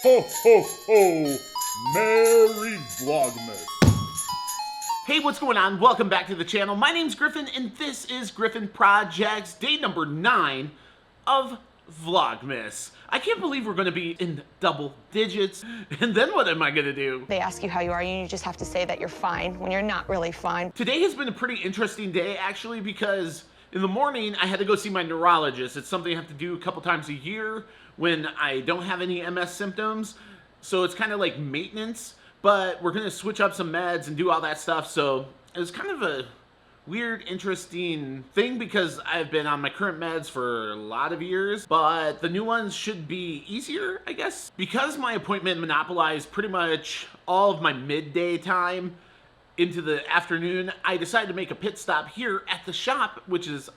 Ho, ho, ho! Merry Vlogmas! Hey, what's going on? Welcome back to the channel. My name's Griffin, and this is Griffin Projects, day number 9 of Vlogmas. I can't believe we're going to be in double digits, and then what am I going to do? They ask you how you are, and you just have to say that you're fine when you're not really fine. Today has been a pretty interesting day, actually, because in the morning, I had to go see my neurologist. It's something I have to do a couple times a year when I don't have any MS symptoms. So it's kind of like maintenance, but we're going to switch up some meds and do all that stuff. So it was kind of a weird, interesting thing because I've been on my current meds for a lot of years, but the new ones should be easier, I guess. Because my appointment monopolized pretty much all of my midday time into the afternoon, I decided to make a pit stop here at the shop, which is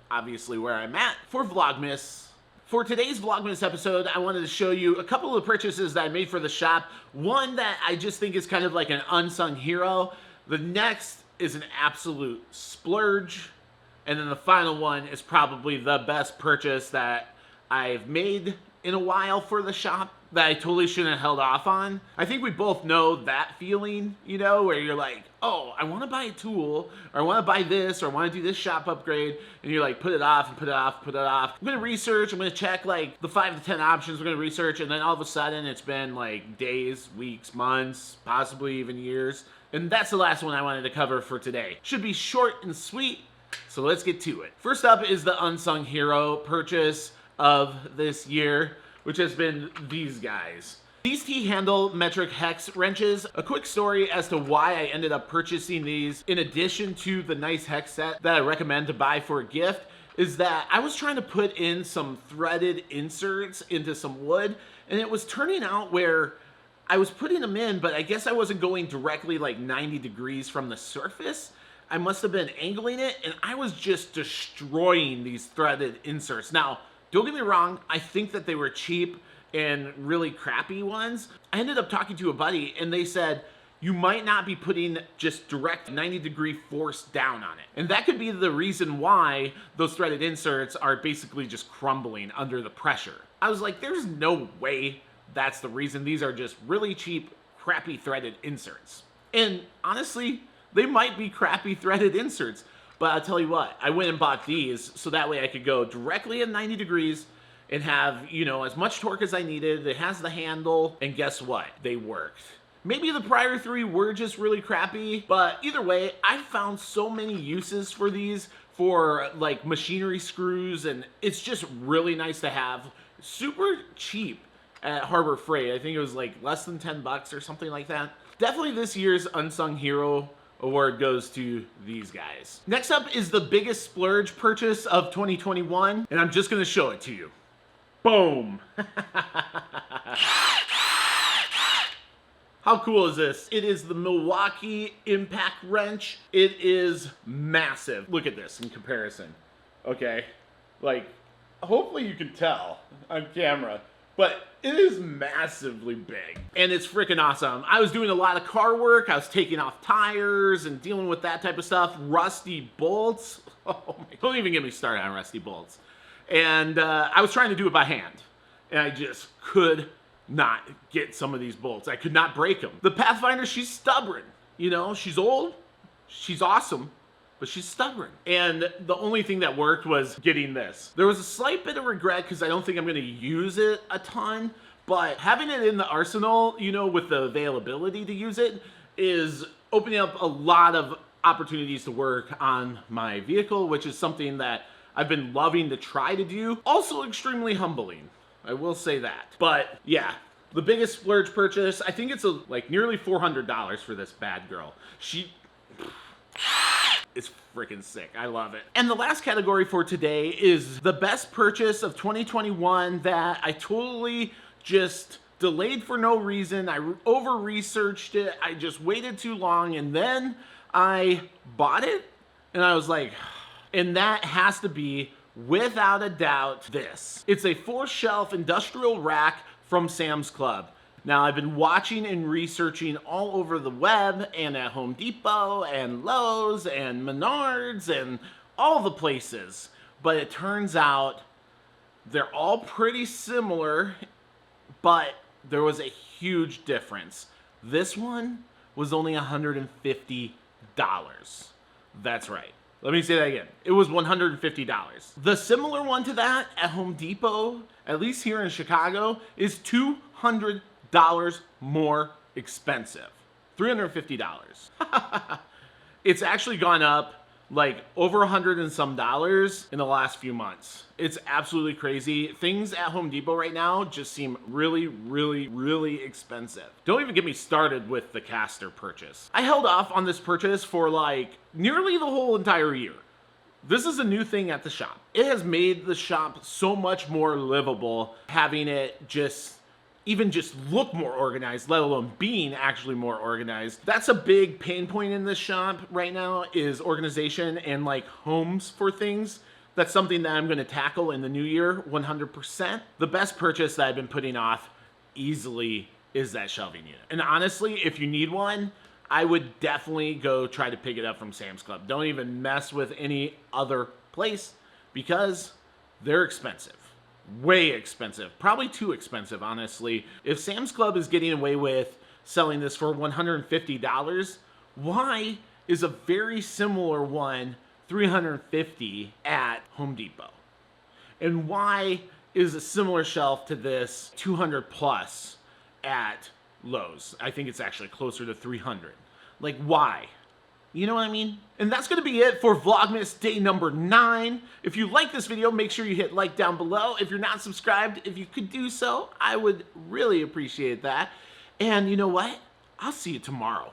obviously where I'm at, for Vlogmas. For today's Vlogmas episode, I wanted to show you a couple of purchases that I made for the shop. One that I just think is kind of like an unsung hero. The next is an absolute splurge. And then the final one is probably the best purchase that I've made in a while for the shop that I totally shouldn't have held off on. I think we both know that feeling, you know, where you're like, oh, I want to buy a tool, or I want to buy this, or I want to do this shop upgrade, and you're like, put it off, and put it off, put it off. I'm going to research, I'm going to check like the 5 to 10 options we're going to research, and then all of a sudden it's been like days, weeks, months, possibly even years. And that's the last one I wanted to cover for today. Should be short and sweet, so let's get to it. First up is the Unsung Hero purchase of this year, which has been these guys. These T-handle metric hex wrenches. A quick story as to why I ended up purchasing these in addition to the nice hex set that I recommend to buy for a gift is that I was trying to put in some threaded inserts into some wood, and it was turning out where I was putting them in, but I guess I wasn't going directly like 90 degrees from the surface. I must have been angling it, and I was just destroying these threaded inserts. Now, don't get me wrong, I think that they were cheap and really crappy ones. I ended up talking to a buddy and they said, you might not be putting just direct 90-degree force down on it. And that could be the reason why those threaded inserts are basically just crumbling under the pressure. I was like, there's no way that's the reason. These are just really cheap, crappy threaded inserts. And honestly, they might be crappy threaded inserts. But I'll tell you what, I went and bought these so that way I could go directly at 90 degrees and have, you know, as much torque as I needed. It has the handle, and guess what? They worked. Maybe the prior 3 were just really crappy, but either way, I found so many uses for these for like machinery screws, and it's just really nice to have. Super cheap at Harbor Freight. I think it was like less than 10 bucks or something like that. Definitely this year's Unsung Hero award goes to these guys. Next up is the biggest splurge purchase of 2021, and I'm just gonna show it to you. Boom! How cool is this? It is the Milwaukee Impact Wrench. It is massive. Look at this in comparison. Okay, like, hopefully you can tell on camera, but it is massively big, and it's freaking awesome. I was doing a lot of car work. I was taking off tires and dealing with that type of stuff. Rusty bolts. Oh my, don't even get me started on rusty bolts. And I was trying to do it by hand, and I just could not get some of these bolts. I could not break them. The Pathfinder, she's stubborn. You know, she's old, she's awesome, but she's stubborn. And the only thing that worked was getting this. There was a slight bit of regret because I don't think I'm gonna use it a ton, but having it in the arsenal, you know, with the availability to use it, is opening up a lot of opportunities to work on my vehicle, which is something that I've been loving to try to do. Also extremely humbling, I will say that. But yeah, the biggest splurge purchase, I think it's like nearly $400 for this bad girl. It's freaking sick. I love it. And the last category for today is the best purchase of 2021 that I totally just delayed for no reason. I over-researched it. I just waited too long, and then I bought it, and I was like, and that has to be, without a doubt, this. It's a 4-shelf industrial rack from Sam's Club. Now, I've been watching and researching all over the web and at Home Depot and Lowe's and Menards and all the places, but it turns out they're all pretty similar, but there was a huge difference. This one was only $150. That's right. Let me say that again. It was $150. The similar one to that at Home Depot, at least here in Chicago, is $200 more expensive. $350. It's actually gone up like over $100 and some in the last few months. It's absolutely crazy. Things at Home Depot right now just seem really, really, really expensive. Don't even get me started with the caster purchase. I held off on this purchase for like nearly the whole entire year. This is a new thing at the shop. It has made the shop so much more livable, having it just look more organized, let alone being actually more organized. That's a big pain point in this shop right now, is organization and like homes for things. That's something that I'm gonna tackle in the new year, 100%. The best purchase that I've been putting off easily is that shelving unit. And honestly, if you need one, I would definitely go try to pick it up from Sam's Club. Don't even mess with any other place because they're expensive. Way expensive. Probably too expensive, honestly. If Sam's Club is getting away with selling this for $150, why is a very similar one $350 at Home Depot? And why is a similar shelf to this $200 plus at Lowe's? I think it's actually closer to $300. Like, why? You know what I mean? And that's gonna be it for Vlogmas day number 9. If you like this video, make sure you hit like down below. If you're not subscribed, if you could do so, I would really appreciate that. And you know what? I'll see you tomorrow.